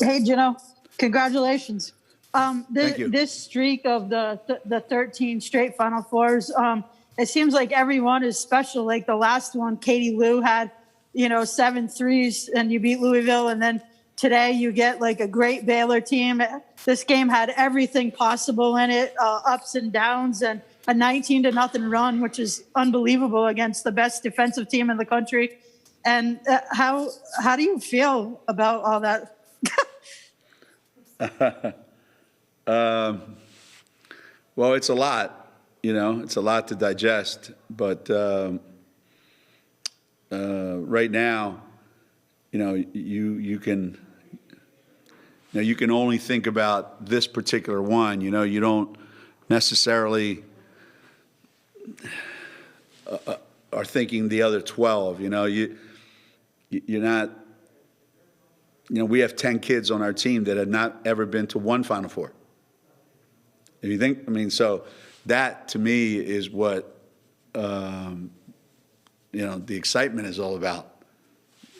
Hey, Geno, congratulations. Thank you. This streak of the 13 straight Final Fours, it seems like everyone is special. Like the last one, Katie Lou had, 7 threes and you beat Louisville. And then today you get like a great Baylor team. This game had everything possible in it, ups and downs, and a 19-0 run, which is unbelievable against the best defensive team in the country. And how do you feel about all that? Well, it's a lot, it's a lot to digest, but right now, you can only think about this particular one. You don't necessarily are thinking the other 12. You're not. We have 10 kids on our team that have not ever been to one Final Four. If you think, so that to me is what, the excitement is all about.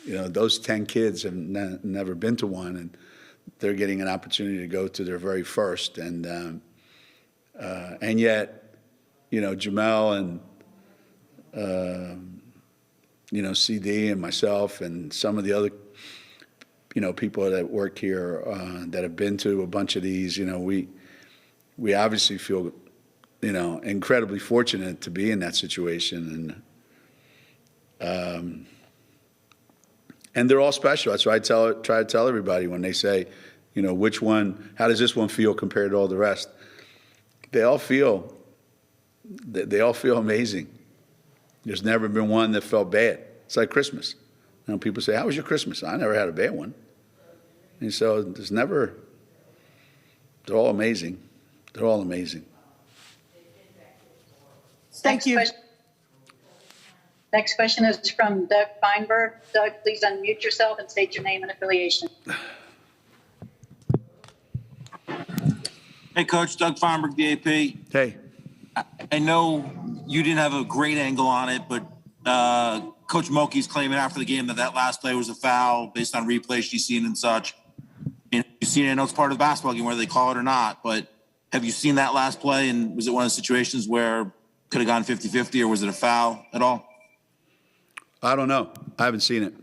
Those 10 kids have never been to one, and they're getting an opportunity to go to their very first. And yet, Jamel and, CD and myself and some of the other people that work here that have been to a bunch of these, we obviously feel, incredibly fortunate to be in that situation. And they're all special. That's why I try to tell everybody when they say, which one, how does this one feel compared to all the rest? They all feel amazing. There's never been one that felt bad. It's like Christmas. People say, how was your Christmas? I never had a bad one. And so they're all amazing. They're all amazing. Thank you. Next question is from Dougfeinberg. Doug, please unmute yourself and state your name and affiliation. Hey, Coach, Dougfeinberg, the AP. Hey. I know you didn't have a great angle on it, but Coach Mulkey's claiming after the game that last play was a foul based on replays she's seen and such. And you've seen it, I know it's part of the basketball game, whether they call it or not, but have you seen that last play, and was it one of the situations where could have gone 50-50, or was it a foul at all? I don't know. I haven't seen it.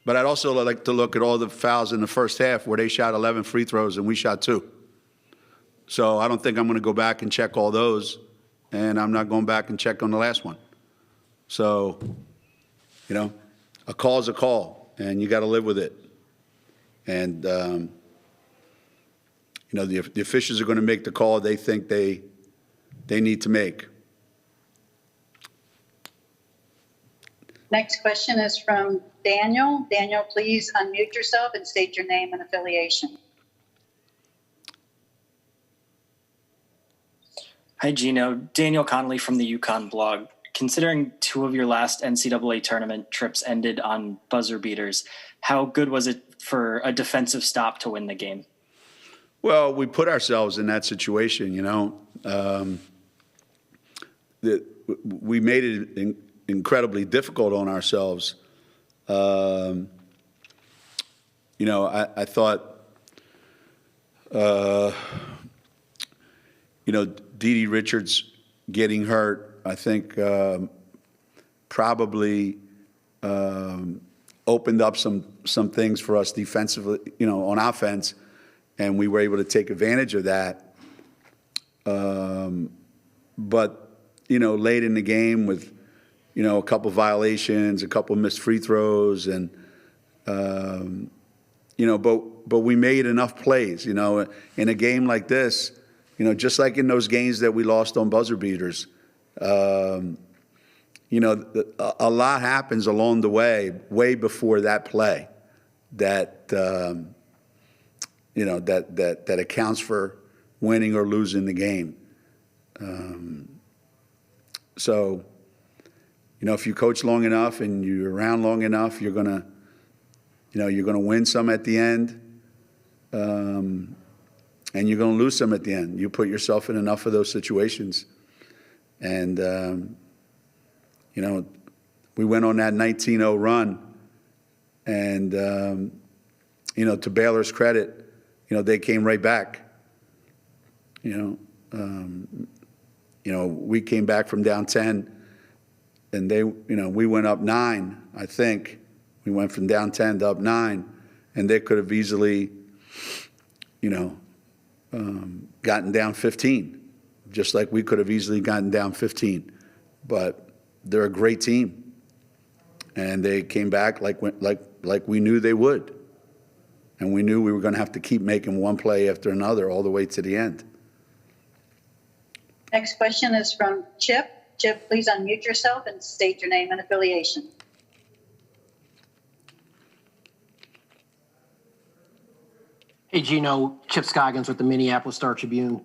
But I'd also like to look at all the fouls in the first half where they shot 11 free throws and we shot 2. So I don't think I'm going to go back and check all those, and I'm not going back and check on the last one. So, a call is a call, and you got to live with it. And, the officials are going to make the call they think they need to make. Next question is from Daniel. Daniel, please unmute yourself and state your name and affiliation. Hi, Geno. Daniel Connolly from the UConn blog. Considering 2 of your last NCAA tournament trips ended on buzzer beaters, how good was it for a defensive stop to win the game? Well, we put ourselves in that situation, we made it incredibly difficult on ourselves. I thought, Dee Richards getting hurt, I think probably opened up some things for us defensively, on offense, and we were able to take advantage of that. But, late in the game with, a couple violations, a couple missed free throws, and, but we made enough plays, in a game like this, just like in those games that we lost on buzzer beaters. A lot happens along the way before that play that, that accounts for winning or losing the game. So, if you coach long enough and you're around long enough, you're gonna win some at the end, and you're gonna lose some at the end. You put yourself in enough of those situations, and we went on that 19-0 run, and to Baylor's credit, they came right back. We came back from down 10, and we went up 9, I think. We went from down 10 to up 9, and they could have easily, gotten down 15, just like we could have easily gotten down 15. But they're a great team, and they came back like we knew they would. And we knew we were going to have to keep making one play after another all the way to the end. Next question is from Chip. Chip, please unmute yourself and state your name and affiliation. Hey, Geno, Chip Scoggins with the Minneapolis Star-Tribune.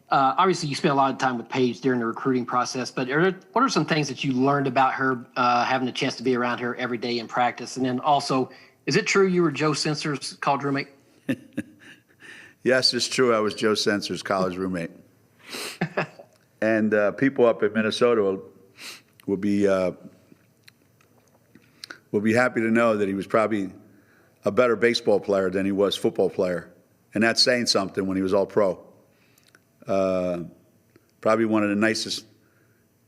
Obviously, you spent a lot of time with Paige during the recruiting process, but what are some things that you learned about her, having the chance to be around her every day in practice? And then also, is it true you were Joe Sensor's college roommate? Yes, it's true. I was Joe Sensor's college roommate. And people up in Minnesota will be happy to know that he was probably a better baseball player than he was football player. And that's saying something when he was all pro. Probably one of the nicest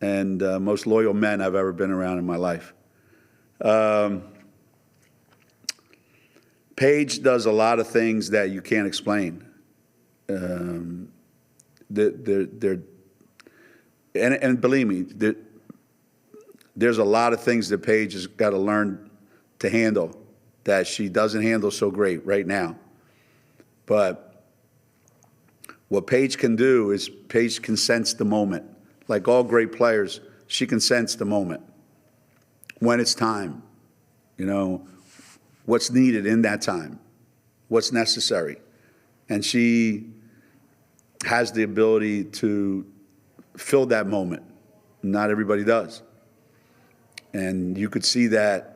and most loyal men I've ever been around in my life. Paige does a lot of things that you can't explain. And believe me, there's a lot of things that Paige has got to learn to handle that she doesn't handle so great right now. But what Paige can do is Paige can sense the moment. Like all great players, she can sense the moment when it's time, what's needed in that time, what's necessary. And she has the ability to fill that moment. Not everybody does. And you could see that,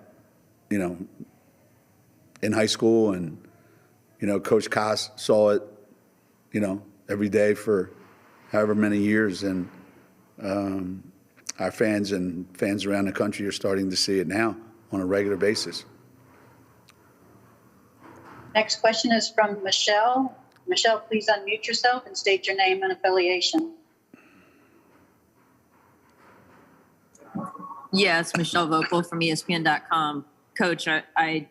in high school, and, Coach Koss saw it, every day for however many years. And our fans and fans around the country are starting to see it now on a regular basis. Next question is from Michelle. Michelle, please unmute yourself and state your name and affiliation. Yes, Michelle Vogel from ESPN.com. Coach, I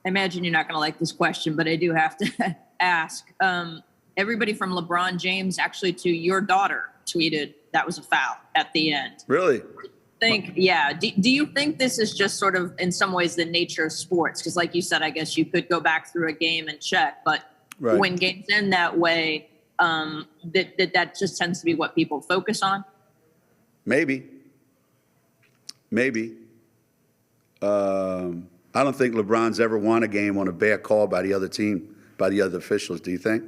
imagine you're not going to like this question, but I do have to ask. Everybody from LeBron James actually to your daughter tweeted that was a foul at the end. Really? Yeah. Do you think this is just sort of in some ways the nature of sports? Because like you said, I guess you could go back through a game and check, but Right. When games end that way, that just tends to be what people focus on? Maybe. I don't think LeBron's ever won a game on a bad call by the other team, by the other officials. Do you think?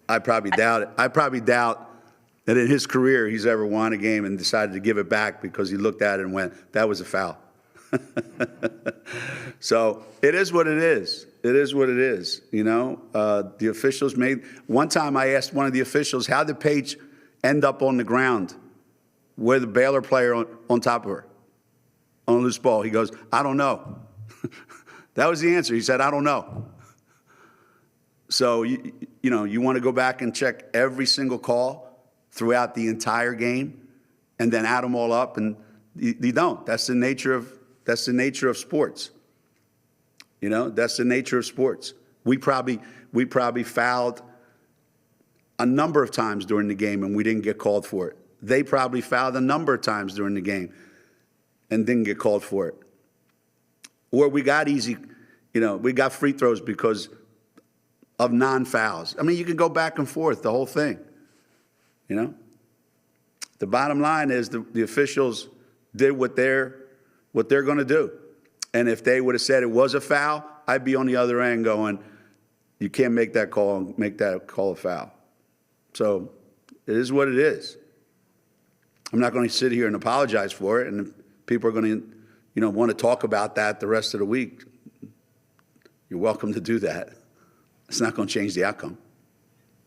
I probably doubt it. I probably doubt that in his career he's ever won a game and decided to give it back because he looked at it and went, that was a foul. So it is what it is. It is what it is. The officials made. One time I asked one of the officials, how did Paige end up on the ground with a Baylor player on top of her on a loose ball? He goes, I don't know. That was the answer. He said, I don't know. So, you want to go back and check every single call throughout the entire game and then add them all up, and you don't. That's the nature of sports. That's the nature of sports. We probably fouled a number of times during the game and we didn't get called for it. They probably fouled a number of times during the game and didn't get called for it. Or we got we got free throws because of non-fouls. I mean, you can go back and forth, the whole thing. The bottom line is the officials did what they're going to do. And if they would have said it was a foul, I'd be on the other end going, you can't make that call a foul. So it is what it is. I'm not going to sit here and apologize for it. And if people are going to, want to talk about that the rest of the week, you're welcome to do that. It's not going to change the outcome.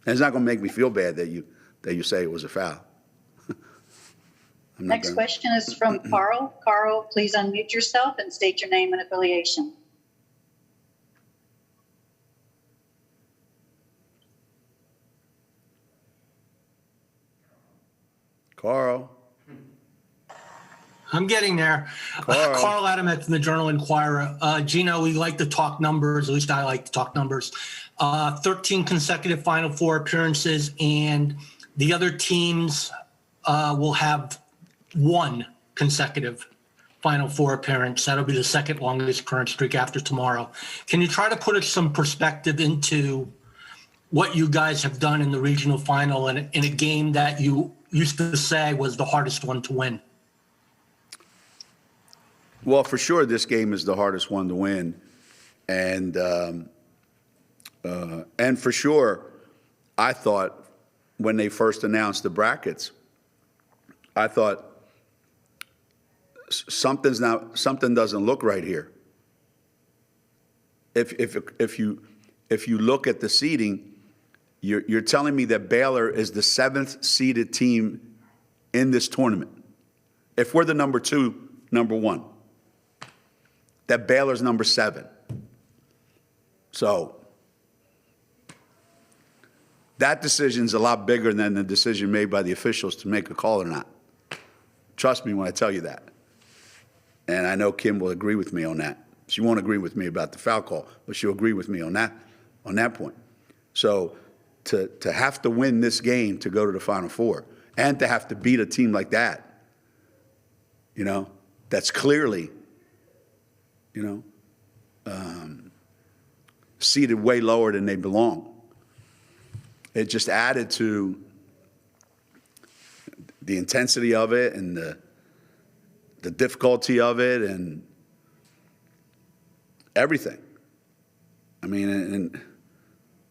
And it's not going to make me feel bad that you say it was a foul. Next question is from Carl. Carl, please unmute yourself and state your name and affiliation. Carl. I'm getting there. Carl. Carl Adamek from the Journal Inquirer. Geno, we like to talk numbers. At least I like to talk numbers. 13 consecutive Final Four appearances, and the other teams will have 1 consecutive Final Four appearance. That'll be the second longest current streak after tomorrow. Can you try to put some perspective into what you guys have done in the regional final in a game that you used to say was the hardest one to win? Well, for sure, this game is the hardest one to win, and for sure, I thought when they first announced the brackets, I thought something doesn't look right here. If you look at the seeding, you're telling me that Baylor is the 7th seeded team in this tournament. If we're the number 2, number 1. That Baylor's number 7. So that decision's a lot bigger than the decision made by the officials to make a call or not. Trust me when I tell you that. And I know Kim will agree with me on that. She won't agree with me about the foul call, but she'll agree with me on that point. So to have to win this game to go to the Final Four and to have to beat a team like that, that's clearly seated way lower than they belong. It just added to the intensity of it and the difficulty of it and everything. I mean, and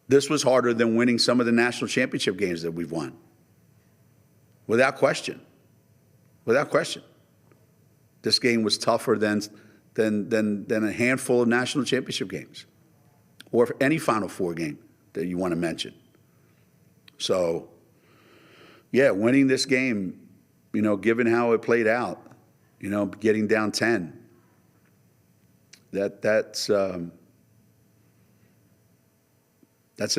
this was harder than winning some of the national championship games that we've won. Without question. Without question. This game was tougher than a handful of national championship games or any Final Four game that you want to mention. So, yeah, winning this game, given how it played out, getting down 10, that's an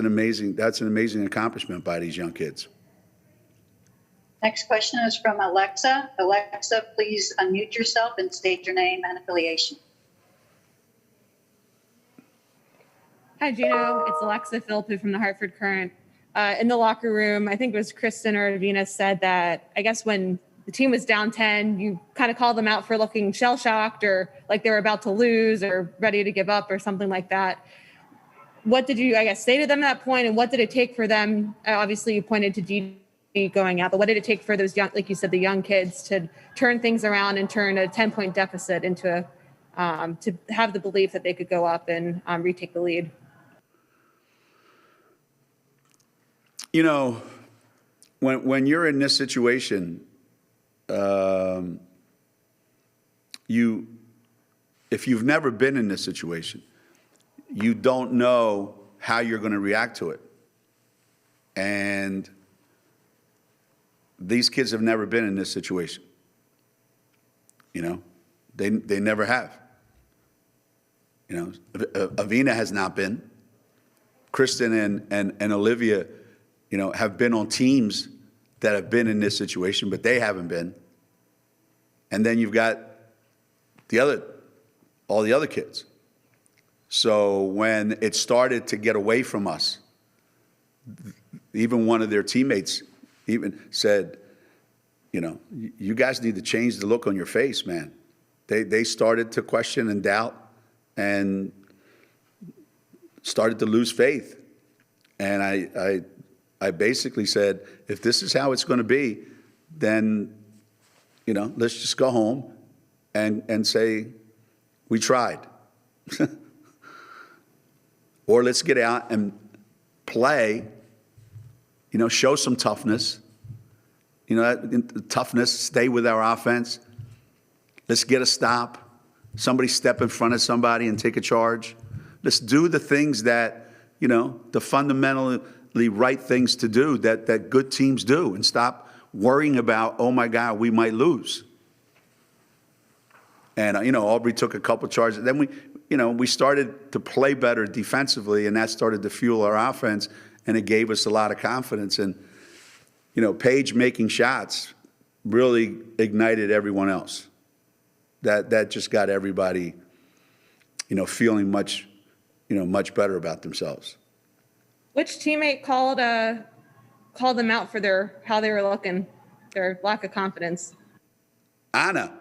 amazing accomplishment by these young kids. Next question is from Alexa. Alexa, please unmute yourself and state your name and affiliation. Hi, Geno. It's Alexa Phillips from the Hartford Courant. In the locker room, I think it was Kristen or Avina said that, I guess when the team was down 10, you kind of called them out for looking shell-shocked or like they were about to lose or ready to give up or something like that. What did you, say to them at that point, and what did it take for them? Obviously, you pointed to G going out, but what did it take for those young, like you said, the young kids to turn things around and turn a 10-point deficit into to have the belief that they could go up and retake the lead? When you're in this situation, if you've never been in this situation, you don't know how you're going to react to it. And these kids have never been in this situation. They never have. Avina has not been. Kristen and Olivia, have been on teams that have been in this situation, but they haven't been. And then you've got all the other kids. So when it started to get away from us, even one of their teammates even said, you guys need to change the look on your face, man. They started to question and doubt and started to lose faith. And I basically said, if this is how it's going to be, then, let's just go home and say, we tried. Or let's get out and play, show some toughness. Toughness, stay with our offense. Let's get a stop. Somebody step in front of somebody and take a charge. Let's do the things that, the fundamentally right things to do that good teams do, and stop worrying about, oh my God, we might lose. And, Aubrey took a couple charges. Then we started to play better defensively, and that started to fuel our offense, and it gave us a lot of confidence. And, Paige making shots, really ignited everyone else. That just got everybody, feeling much better about themselves. Which teammate called them out for how they were looking, their lack of confidence? Anna.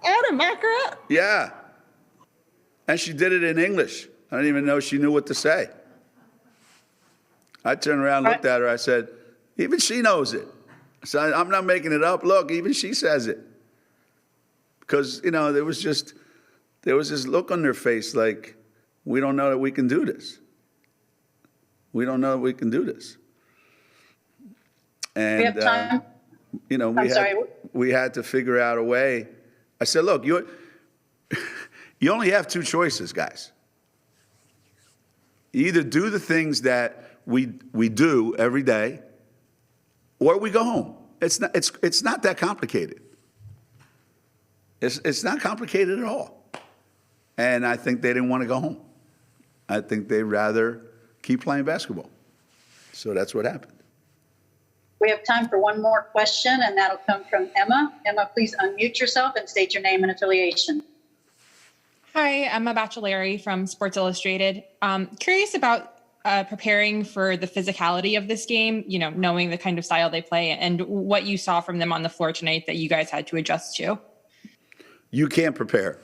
Makara? Yeah. And she did it in English. I didn't even know she knew what to say. I turned around, looked at her, I said, even she knows it. So I'm not making it up. Look, even she says it. Because, there was this look on their face like, we don't know that we can do this. We don't know that we can do this. And, We have time. we had to figure out a way. I said, look, you only have two choices, guys. You either do the things that we do every day, or we go home. It's not that complicated. It's not complicated at all. And I think they didn't want to go home. I think they'd rather keep playing basketball. So that's what happened. We have time for one more question, and that'll come from Emma. Emma, please unmute yourself and state your name and affiliation. Hi, Emma Baccellieri from Sports Illustrated. Curious about preparing for the physicality of this game, knowing the kind of style they play and what you saw from them on the floor tonight that you guys had to adjust to. You can't prepare.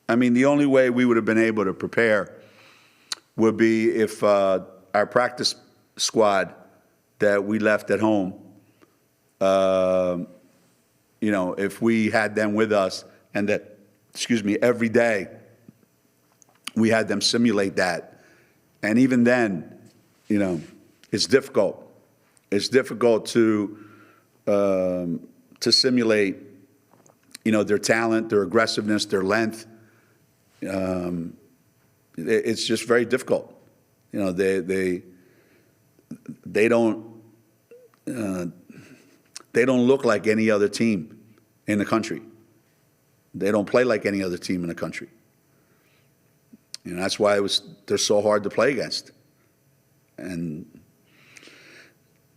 I mean, the only way we would have been able to prepare would be if our practice squad that we left at home, if we had them with us and that, every day we had them simulate that. And even then, it's difficult. It's difficult to simulate, their talent, their aggressiveness, their length. It's just very difficult. They don't look like any other team in the country. They don't play like any other team in the country. That's why they're so hard to play against. And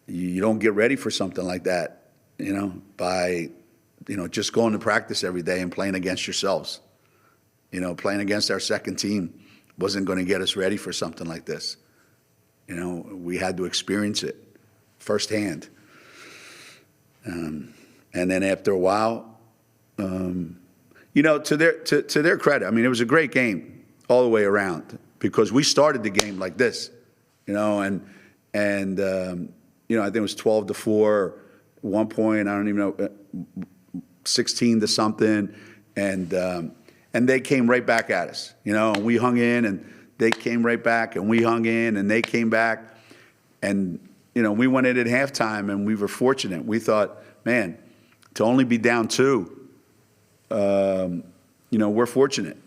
you don't get ready for something like that, by, just going to practice every day and playing against yourselves. Playing against our second team wasn't going to get us ready for something like this. We had to experience it firsthand. And then after a while, to their credit, I mean, it was a great game all the way around because we started the game like this, and I think it was 12-4 at one point. I don't even know, 16 to something, and they came right back at us, and we hung in, and they came right back, and we hung in, and they came back, and we went in at halftime, and we were fortunate. We thought, man, to only be down 2, we're fortunate.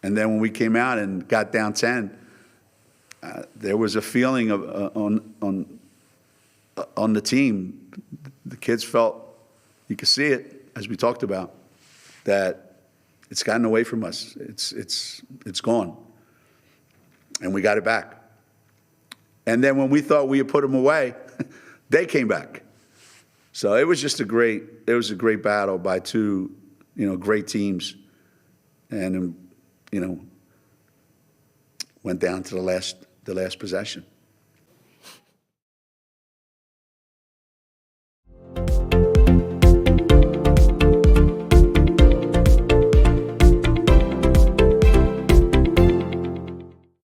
And then when we came out and got down 10, there was a feeling of on the team. The kids felt, you could see it as we talked about, that it's gotten away from us. It's gone, and we got it back. And then when we thought we had put them away, they came back. So it was just a great battle by two, great teams, and went down to the last possession.